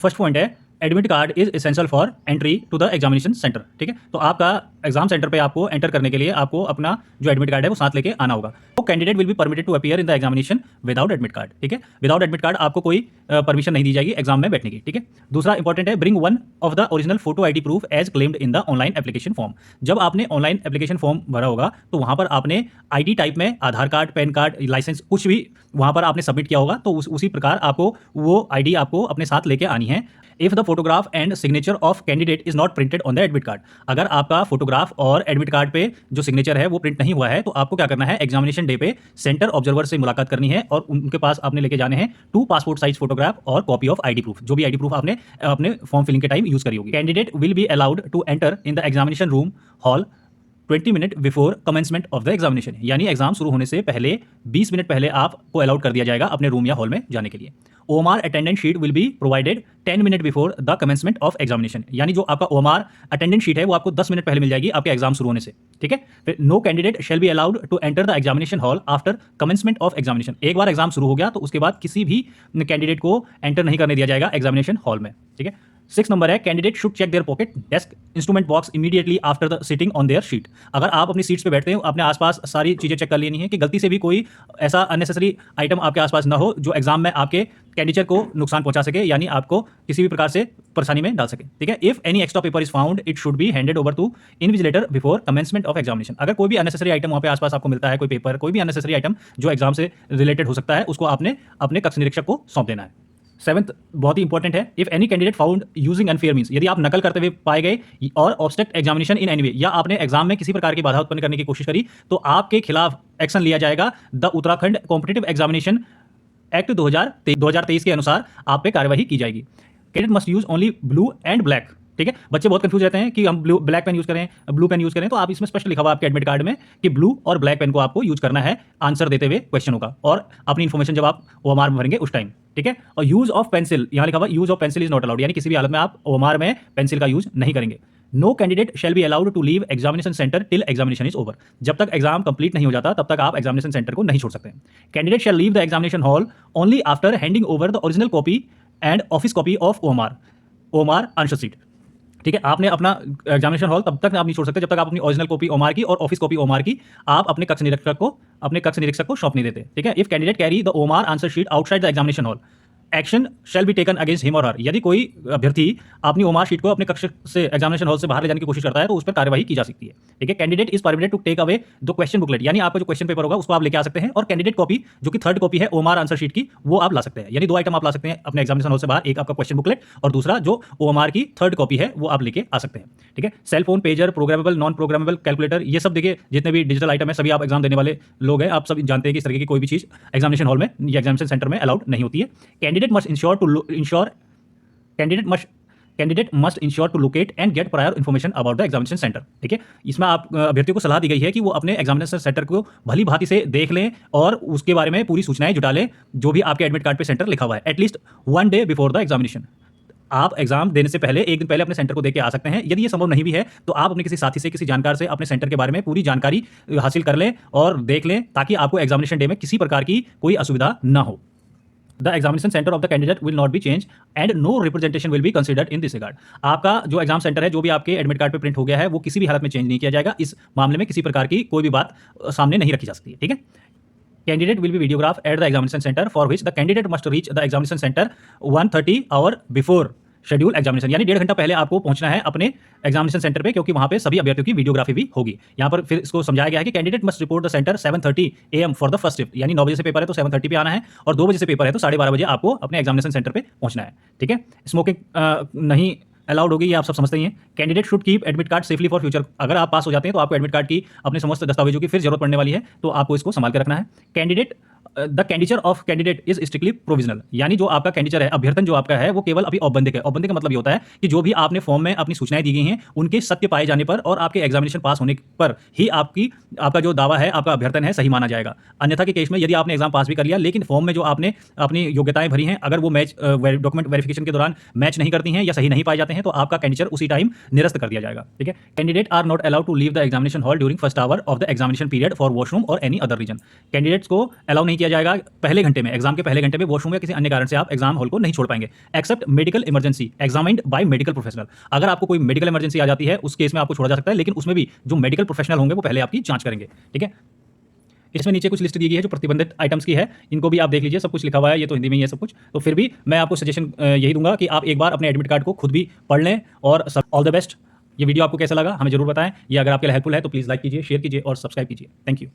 First point है admit card is essential for entry to the examination centre. ठीक है, तो आपका एग्जाम सेंटर पे आपको एंटर करने के लिए आपको अपना जो एडमिट कार्ड है वो साथ लेके आना होगा। तो candidate will be permitted to appear in the examination without admit card. ठीक है, विदाउट एडमिट कार्ड आपको कोई परमिशन नहीं दी जाएगी एग्जाम में बैठने की। ठीक है, दूसरा इंपॉर्टेंट है bring one of the original photo ID proof as claimed in the online application form. जब आपने ऑनलाइन एप्लीकेशन फॉर्म भरा होगा तो वहां पर आपने आईडी टाइप में आधार कार्ड, पैन कार्ड, लाइसेंस कुछ भी वहां पर आपने सबमिट किया होगा, तो उसी प्रकार आपको वो आईडी आपको अपने साथ लेके आनी है। If the photograph and signature of candidate is not printed on the admit card, अगर आपका फोटोग्राफ और एडमिट कार्ड पे जो सिग्नेचर है वो प्रिंट नहीं हुआ है तो आपको क्या करना है, एग्जामिनेशन डे पे सेंटर ऑब्जर्वर से मुलाकात करनी है और उनके पास आपने लेके जाने हैं 2 पासपोर्ट साइज फोटोग्राफ और कॉपी ऑफ आईडी प्रूफ, जो भी आईडी प्रूफ आपने अपने फॉर्म फिलिंग के टाइम यूज करी होगी। Candidate will be allowed to enter in the examination room hall 20 minute before commencement of the examination, यानी एग्जाम शुरू होने से पहले 20 मिनट पहले आपको अलाउड कर दिया जाएगा अपने रूम या हॉल में जाने के लिए। OMR attendance sheet will be provided 10 minute before the commencement of examination, यानी जो आपका ओएमआर अटेंडेंस शीट है वो आपको 10 मिनट पहले मिल जाएगी आपके एग्जाम शुरू होने से। ठीक है, फिर no candidate shall be allowed to enter the examination hall after commencement of examination. एक बार एग्जाम शुरू हो गया तो उसके बाद किसी भी कैंडिडेट को एंटर नहीं करने दिया जाएगा एग्जामिनेशन हॉल में। ठीक है, 6 नंबर है candidate should check their pocket, desk, instrument box immediately after the sitting on their sheet. अगर आप अपनी सीट्स पे बैठते हैं अपने आसपास सारी चीजें चेक कर लेनी है कि गलती से भी कोई ऐसा अननेसेसरी आइटम आपके आसपास ना हो जो एग्जाम में आपके कैंडिडेट को नुकसान पहुंचा सके, यानी आपको किसी भी प्रकार से परेशानी में डाल सके। ठीक है, if any extra paper is found it should be handed over to invigilator before commencement of examination. अगर कोई भी अननेसेसरी आइटम वहां पे आसपास आपको मिलता है, कोई पेपर, कोई भी अननेसेसरी आइटम जो एग्जाम से रिलेटेड हो सकता है, उसको आपने अपने कक्ष निरीक्षक को सौंप देना है। 7th बहुत ही इंपॉर्टेंट है, if any candidate found using unfair means, यदि आप नकल करते हुए पाए गए और obstruct examination in any way, या आपने एग्जाम में किसी प्रकार की बाधा उत्पन्न करने की कोशिश करी तो आपके खिलाफ एक्शन लिया जाएगा। The Uttarakhand competitive examination act 2023 के अनुसार आप पे कार्यवाही की जाएगी। Candidate must use only blue and black. ठीक है, बच्चे बहुत कंफ्यूज रहते हैं कि हम ब्लैक पेन यूज करें, ब्लू पेन यूज करें, तो आप इसमें स्पष्ट लिखा हुआ आपके एडमिट कार्ड में कि ब्लू और ब्लैक पेन को आपको यूज करना है आंसर देते हुए क्वेश्चनों का और अपनी इन्फॉर्मेशन जब आप ओएमआर में भरेंगे उस टाइम। ठीक है, और यूज ऑफ पेंसिल, यहां लिखा हुआ use of pencil is not allowed, यानी किसी भी हालत में आप ओएमआर में पेंसिल का यूज नहीं करेंगे। No candidate shall be allowed to leave examination centre till examination is over, जब तक एग्जाम कंप्लीट नहीं हो जाता तब तक आप एग्जामिनेशन सेंटर को नहीं छोड़ सकते। Candidate shell leave the examination hall only after handing over the original copy and office copy of OMR answer sheet. ठीक है, आपने अपना एग्जामिनेशन हॉल तब तक आप नहीं छोड़ सकते जब तक आप अपनी ओरिजिनल कॉपी ओएमआर की और ऑफिस कॉपी ओएमआर की आप अपने कक्ष निरीक्षक को सौंप नहीं देते। ठीक है, if candidate carry the OMR answer sheet outside the examination hall action shall be taken against him और हर, यदि कोई अभ्यर्थी अपनी ओएमआर शीट को अपने कक्ष से एग्जामिनेशन हॉल से बाहर ले जाने की कोशिश करता है तो उस पर कार्यवाही की जा सकती है। ठीक है, candidate is permitted to take away the question booklet, यानी आपका जो क्वेश्चन पेपर होगा उसको आप लेके आ सकते हैं, और कैंडिडेट कॉपी जो कि थर्ड कॉपी है ओएमआर आंसर शीट की वो आप ला सकते हैं। यानी 2 आइटम आप ला सकते हैं अपने एग्जामिनेशन हॉल से बाहर, एक आपका क्वेश्चन बुकलेट और दूसरा जो ओएमआर की थर्ड कॉपी है वो आप लेके आ सकते हैं। ठीक है, cell phone, pager, programmable, non programmable calculator, ये सब देखिए जितने भी डिजिटल आइटम है सभी आप एग्जाम देने वाले लोग हैं, आप सब जानते हैं कि इस तरह की कोई भी चीज एग्जामिनेशन हॉल में या एग्जामिनेशन सेंटर में अलाउड नहीं होती है। Candidate must ensure to locate and get prior information about the examination centre. ठीक है, इसमें आप अभ्यर्थियों को सलाह दी गई है कि वो अपने एग्जामिनेशन सेंटर को भली भांति से देख लें और उसके बारे में पूरी सूचनाएं जुटा लें जो भी आपके एडमिट कार्ड पे सेंटर लिखा हुआ है, at least 1 day before the examination. आप एग्जाम देने से पहले एक दिन पहले अपने सेंटर को देके आ सकते हैं। यदि ये संभव नहीं भी है तो आप अपने किसी साथी से, किसी जानकार से अपने सेंटर के बारे में पूरी जानकारी हासिल कर लें और देख लें ताकि आपको एग्जामिनेशन डे में किसी प्रकार की कोई असुविधा ना हो। The examination center of the candidate will not be changed and no representation will be considered in this regard. आपका जो एग्जाम सेंटर है जो भी आपके एडमिट कार्ड पे प्रिंट हो गया है वो किसी भी हालत में चेंज नहीं किया जाएगा। इस मामले में किसी प्रकार की कोई भी बात सामने नहीं रखी जा सकती है। ठीक है, candidate will B videograph at the examination centre for which the candidate must reach the examination centre 1:30 hour before schedule examination, यानी 1.5 घंटा पहले आपको पहुंचना है अपने एग्जामिनेशन सेंटर पे, क्योंकि वहां पे सभी अभ्यर्थियों की वीडियोग्राफी भी होगी। यहां पर फिर इसको समझाया गया है कि candidate must report the centre 7:30 AM for the first shift, यानी 9 बजे से पेपर है तो 7:30 पे आना है और 2 बजे से पेपर है तो 12:30 बजे आपको अपने एग्जामिनेशन सेंटर पे पहुंचना है। ठीक है, स्मोकिंग नहीं अलाउड होगी, ये आप सब समझते ही हैं। Candidate should keep admit card safely for future, अगर आप पास हो जाते हैं तो आपको एडमिट कार्ड की अपने समस्त दस्तावेजों की फिर जरूरत पड़ने वाली है, तो आपको इसको संभाल के रखना है। Candidate the candidature of candidate is strictly provisional, यानी जो आपका कैंडिचर है, अभ्यर्थन जो आपका है वो केवल अभी औपबंधिक है। औपबंधिक का मतलब ये होता है कि जो भी आपने फॉर्म में अपनी सूचनाएं दी गई हैं उनके सत्य पाए जाने पर और आपके एग्जामिनेशन पास होने पर ही आपका जो दावा है, आपका अभ्यर्थन है, सही माना जाएगा। अन्यथा के केस में यदि आपने एग्जाम पास भी कर लिया लेकिन फॉर्म में जो आपने अपनी योग्यताएं भरी हैं अगर वो मैच डॉक्यूमेंट वेरिफिकेशन के दौरान मैच नहीं करती हैं या सही नहीं पाए जाते हैं तो आपका कैंडिचर उसी टाइम निरस्त कर दिया जाएगा। ठीक है, candidate are not allowed to leave the examination hall during first hour of the examination period for washroom और एनी अदर रीजन, कैंडिडेट्स को अलाउ नहीं किया जाएगा पहले घंटे में, एग्जाम के पहले घंटे में वॉशरूम या किसी अन्य कारण से आप एग्जाम हॉल को नहीं छोड़ पाएंगे, except medical emergency examined by medical professional. अगर आपको कोई मेडिकल इमरजेंसी आ जाती है उस केस में आपको छोड़ा जा सकता है, लेकिन उसमें भी जो मेडिकल प्रोफेशनल होंगे वो पहले आपकी जांच करेंगे, ठीक है। इसमें नीचे कुछ लिस्ट दी गई है जो प्रतिबंधित आइटम्स की है, इनको भी आप देख लीजिए, सब कुछ लिखा हुआ है, ये तो हिंदी में ही है सब कुछ। तो फिर भी मैं आपको सजेशन यही दूंगा कि आप एक बार अपने एडमिट कार्ड को खुद भी पढ़ लें। और ऑल द बेस्ट। ये वीडियो आपको कैसा लगा हमें जरूर बताएं। ये अगर आपके लिए हेल्पफुल है तो प्लीज़ लाइक कीजिए, शेयर कीजिए और सब्सक्राइब कीजिए। Thank you.